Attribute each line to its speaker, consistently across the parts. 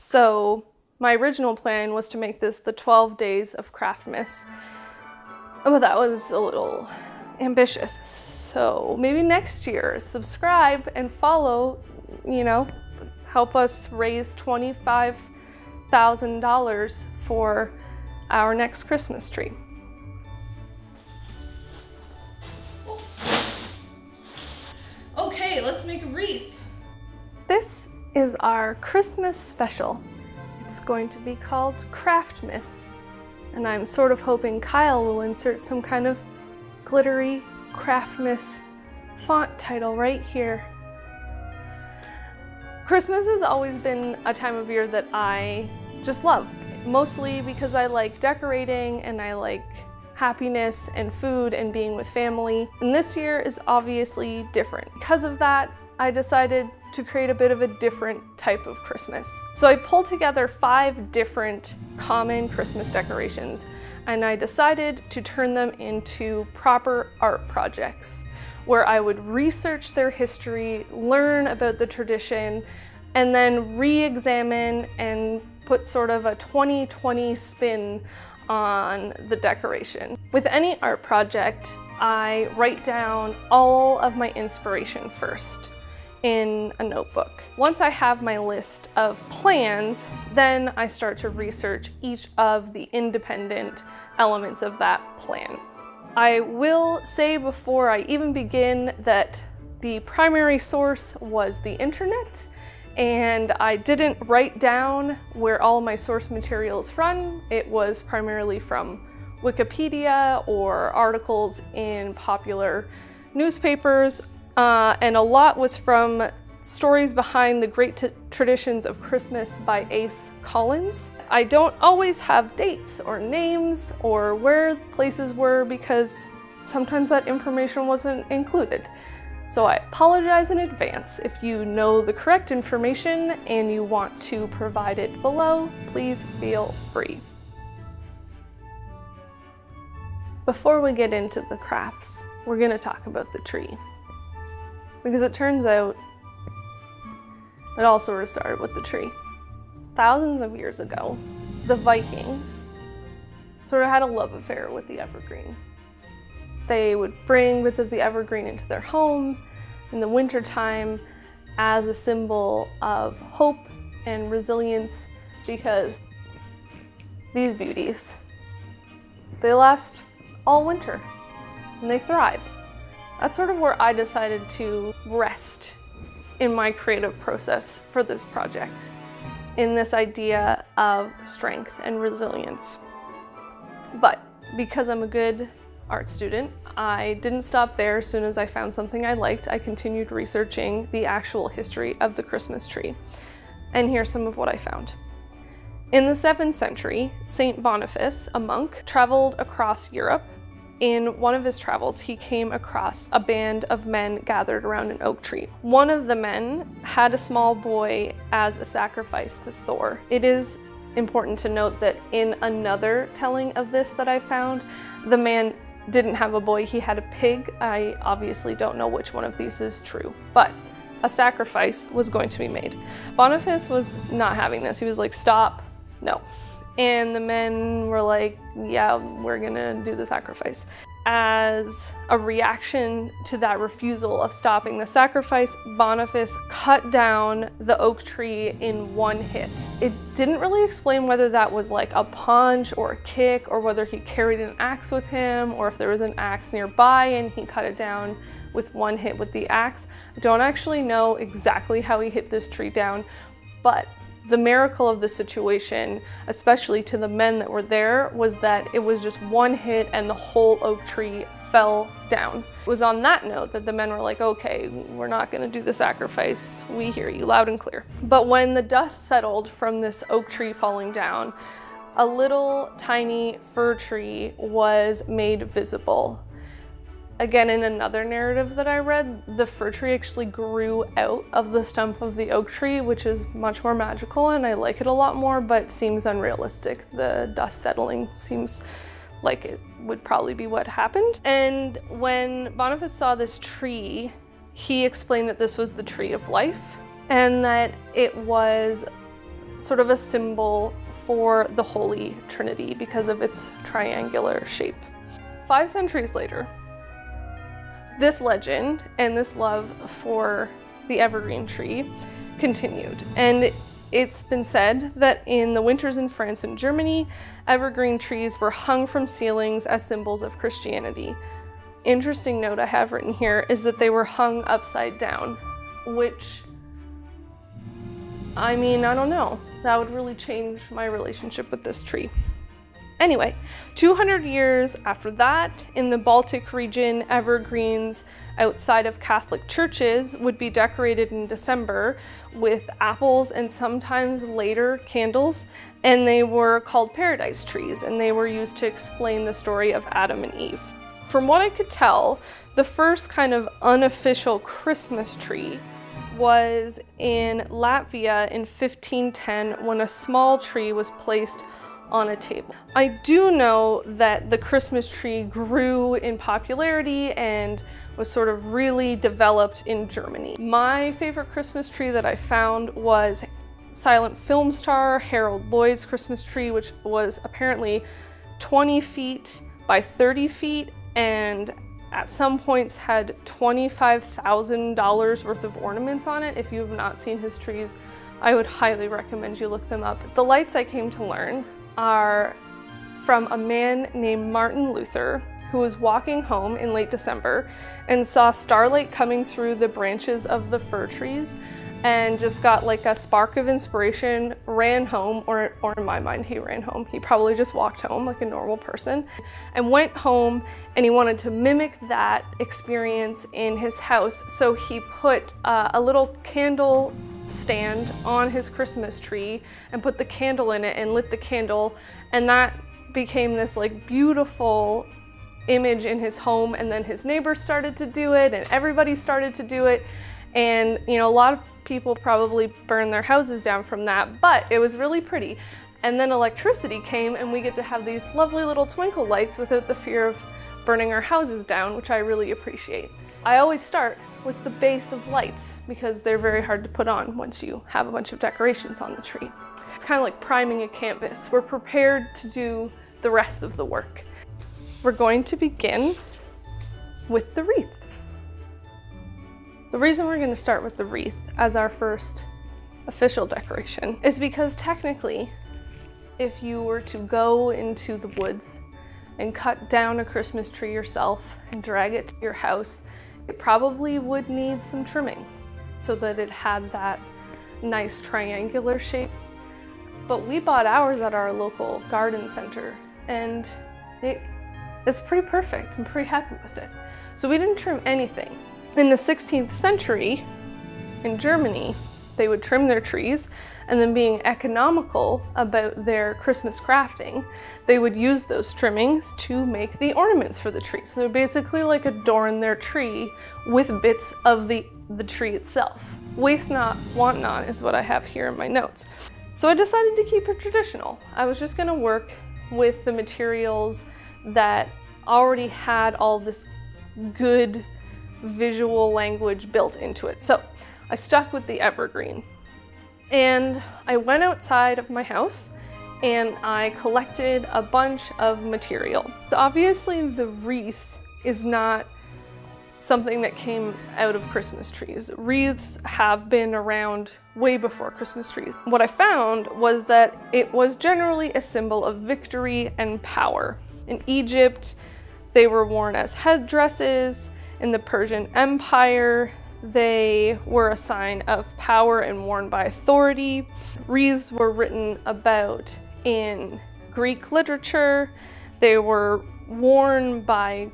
Speaker 1: So my original plan was to make this the 12 days of Craftmas, but that was a little ambitious. So maybe next year, subscribe and follow, you know, help us raise $25,000 for our next Christmas tree. Okay, let's make a wreath. This is our Christmas special. It's going to be called Craftmas, and I'm sort of hoping Kyle will insert some kind of glittery Craftmas font title right here. Christmas has always been a time of year that I just love, mostly because I like decorating and I like happiness and food and being with family. And this year is obviously different. Because of that, I decided to create a bit of a different type of Christmas. So I pulled together 5 different common Christmas decorations, and I decided to turn them into proper art projects where I would research their history, learn about the tradition, and then re-examine and put sort of a 2020 spin on the decoration. With any art project, I write down all of my inspiration first in a notebook. Once I have my list of plans, then I start to research each of the independent elements of that plan. I will say before I even begin that the primary source was the internet, and I didn't write down where all my source material is from. It was primarily from Wikipedia or articles in popular newspapers, and a lot was from stories behind the great traditions of Christmas by Ace Collins. I don't always have dates or names or where places were because sometimes that information wasn't included. So I apologize in advance. If you know the correct information and you want to provide it below, please feel free. Before we get into the crafts, we're gonna talk about the tree. Because it turns out it all sort of started with the tree. Thousands of years ago, the Vikings sort of had a love affair with the evergreen. They would bring bits of the evergreen into their home in the wintertime as a symbol of hope and resilience, because these beauties, they last all winter and they thrive. That's sort of where I decided to rest in my creative process for this project, in this idea of strength and resilience. But because I'm a good art student, I didn't stop there. As soon as I found something I liked, I continued researching the actual history of the Christmas tree. And here's some of what I found. In the 7th century, Saint Boniface, a monk, traveled across Europe. In one of his travels, he came across a band of men gathered around an oak tree. One of the men had a small boy as a sacrifice to Thor. It is important to note that in another telling of this that I found, the man didn't have a boy, he had a pig. I obviously don't know which one of these is true, but a sacrifice was going to be made. Boniface was not having this. He was like, stop, no. And the men were like, yeah, we're gonna do the sacrifice. As a reaction to that refusal of stopping the sacrifice, Boniface cut down the oak tree in one hit. It didn't really explain whether that was like a punch or a kick, or whether he carried an axe with him, or if there was an axe nearby and he cut it down with one hit with the axe. I don't actually know exactly how he hit this tree down, but the miracle of the situation, especially to the men that were there, was that it was just one hit and the whole oak tree fell down. It was on that note that the men were like, okay, we're not gonna do the sacrifice. We hear you loud and clear. But when the dust settled from this oak tree falling down, a little tiny fir tree was made visible. Again, in another narrative that I read, the fir tree actually grew out of the stump of the oak tree, which is much more magical, and I like it a lot more, but seems unrealistic. The dust settling seems like it would probably be what happened. And when Boniface saw this tree, he explained that this was the tree of life, and that it was sort of a symbol for the Holy Trinity because of its triangular shape. 5 centuries later, this legend and this love for the evergreen tree continued. And it's been said that in the winters in France and Germany, evergreen trees were hung from ceilings as symbols of Christianity. Interesting note I have written here is that they were hung upside down, which, I mean, I don't know. That would really change my relationship with this tree. Anyway, 200 years after that, in the Baltic region, evergreens outside of Catholic churches would be decorated in December with apples and sometimes later candles, and they were called paradise trees, and they were used to explain the story of Adam and Eve. From what I could tell, the first kind of unofficial Christmas tree was in Latvia in 1510 when a small tree was placed on a table. I do know that the Christmas tree grew in popularity and was sort of really developed in Germany. My favorite Christmas tree that I found was silent film star Harold Lloyd's Christmas tree, which was apparently 20 feet by 30 feet and at some points had $25,000 worth of ornaments on it. If you have not seen his trees, I would highly recommend you look them up. The lights, I came to learn, are from a man named Martin Luther, who was walking home in late December and saw starlight coming through the branches of the fir trees and just got like a spark of inspiration, ran home, or in my mind, he ran home. He probably just walked home like a normal person and went home, and he wanted to mimic that experience in his house. So he put a little candle stand on his Christmas tree and put the candle in it and lit the candle, and that became this like beautiful image in his home. And then his neighbors started to do it and everybody started to do it, and you know, a lot of people probably burned their houses down from that, but it was really pretty. And then electricity came and we get to have these lovely little twinkle lights without the fear of burning our houses down, which I really appreciate. I always start with the base of lights because they're very hard to put on once you have a bunch of decorations on the tree. It's kind of like priming a canvas. We're prepared to do the rest of the work. We're going to begin with the wreath. The reason we're going to start with the wreath as our first official decoration is because technically, if you were to go into the woods and cut down a Christmas tree yourself and drag it to your house, it probably would need some trimming so that it had that nice triangular shape. But we bought ours at our local garden center and it's pretty perfect. I'm pretty happy with it. So we didn't trim anything. In the 16th century, in Germany, they would trim their trees, and then being economical about their Christmas crafting, they would use those trimmings to make the ornaments for the tree. So they basically like adorn their tree with bits of the tree itself. Waste not, want not is what I have here in my notes. So I decided to keep it traditional. I was just gonna work with the materials that already had all this good visual language built into it. So I stuck with the evergreen. And I went outside of my house and I collected a bunch of material. So obviously the wreath is not something that came out of Christmas trees. Wreaths have been around way before Christmas trees. What I found was that it was generally a symbol of victory and power. In Egypt, they were worn as headdresses. In the Persian Empire, they were a sign of power and worn by authority. Wreaths were written about in Greek literature. They were worn by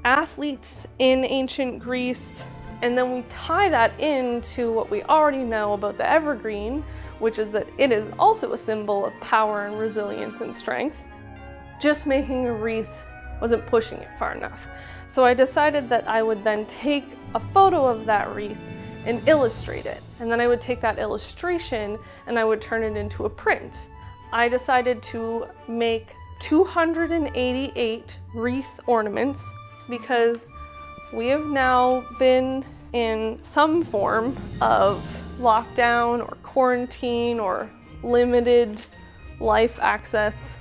Speaker 1: athletes in ancient Greece. And then we tie that into what we already know about the evergreen, which is that it is also a symbol of power and resilience and strength. Just making a wreath wasn't pushing it far enough. So I decided that I would then take a photo of that wreath and illustrate it. And then I would take that illustration and I would turn it into a print. I decided to make 288 wreath ornaments because we have now been in some form of lockdown or quarantine or limited life access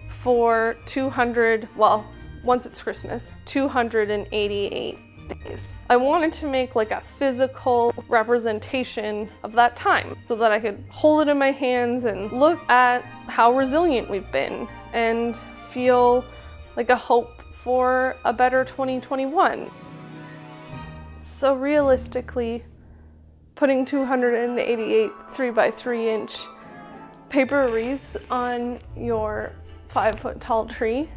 Speaker 1: for 200, well, once it's Christmas, 288 days. I wanted to make like a physical representation of that time so that I could hold it in my hands and look at how resilient we've been and feel like a hope for a better 2021. So realistically, putting 288 3x3-inch paper wreaths on your 5-foot tall tree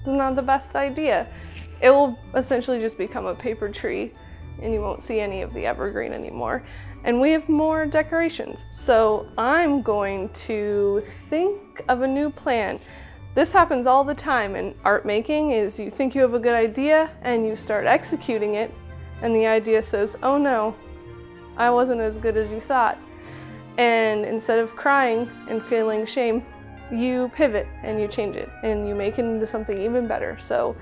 Speaker 1: is not the best idea. It will essentially just become a paper tree and you won't see any of the evergreen anymore. And we have more decorations. So I'm going to think of a new plan. This happens all the time in art making, is you think you have a good idea and you start executing it and the idea says, oh no, I wasn't as good as you thought. And instead of crying and feeling shame, you pivot and you change it and you make it into something even better. So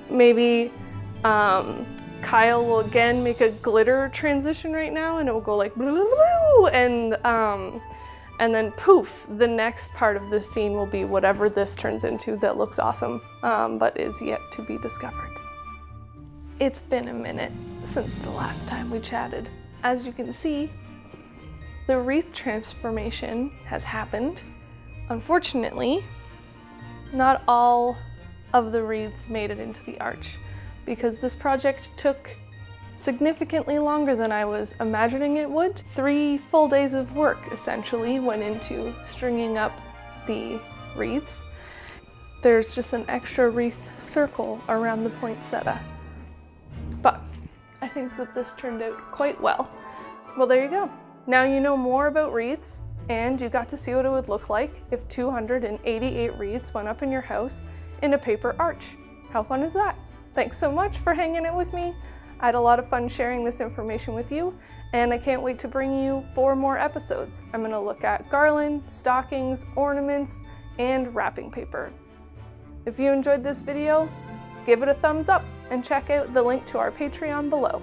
Speaker 1: maybe Kyle will again make a glitter transition right now and it will go like blue, blue, and then poof, the next part of this scene will be whatever this turns into that looks awesome, but is yet to be discovered. It's been a minute since the last time we chatted. As you can see, the wreath transformation has happened. Unfortunately, not all of the wreaths made it into the arch because this project took significantly longer than I was imagining it would. 3 full days of work essentially went into stringing up the wreaths. There's just an extra wreath circle around the poinsettia. But I think that this turned out quite well. Well, there you go. Now you know more about wreaths and you got to see what it would look like if 288 wreaths went up in your house in a paper arch. How fun is that? Thanks so much for hanging out with me. I had a lot of fun sharing this information with you, and I can't wait to bring you 4 more episodes. I'm gonna look at garland, stockings, ornaments, and wrapping paper. If you enjoyed this video, give it a thumbs up and check out the link to our Patreon below.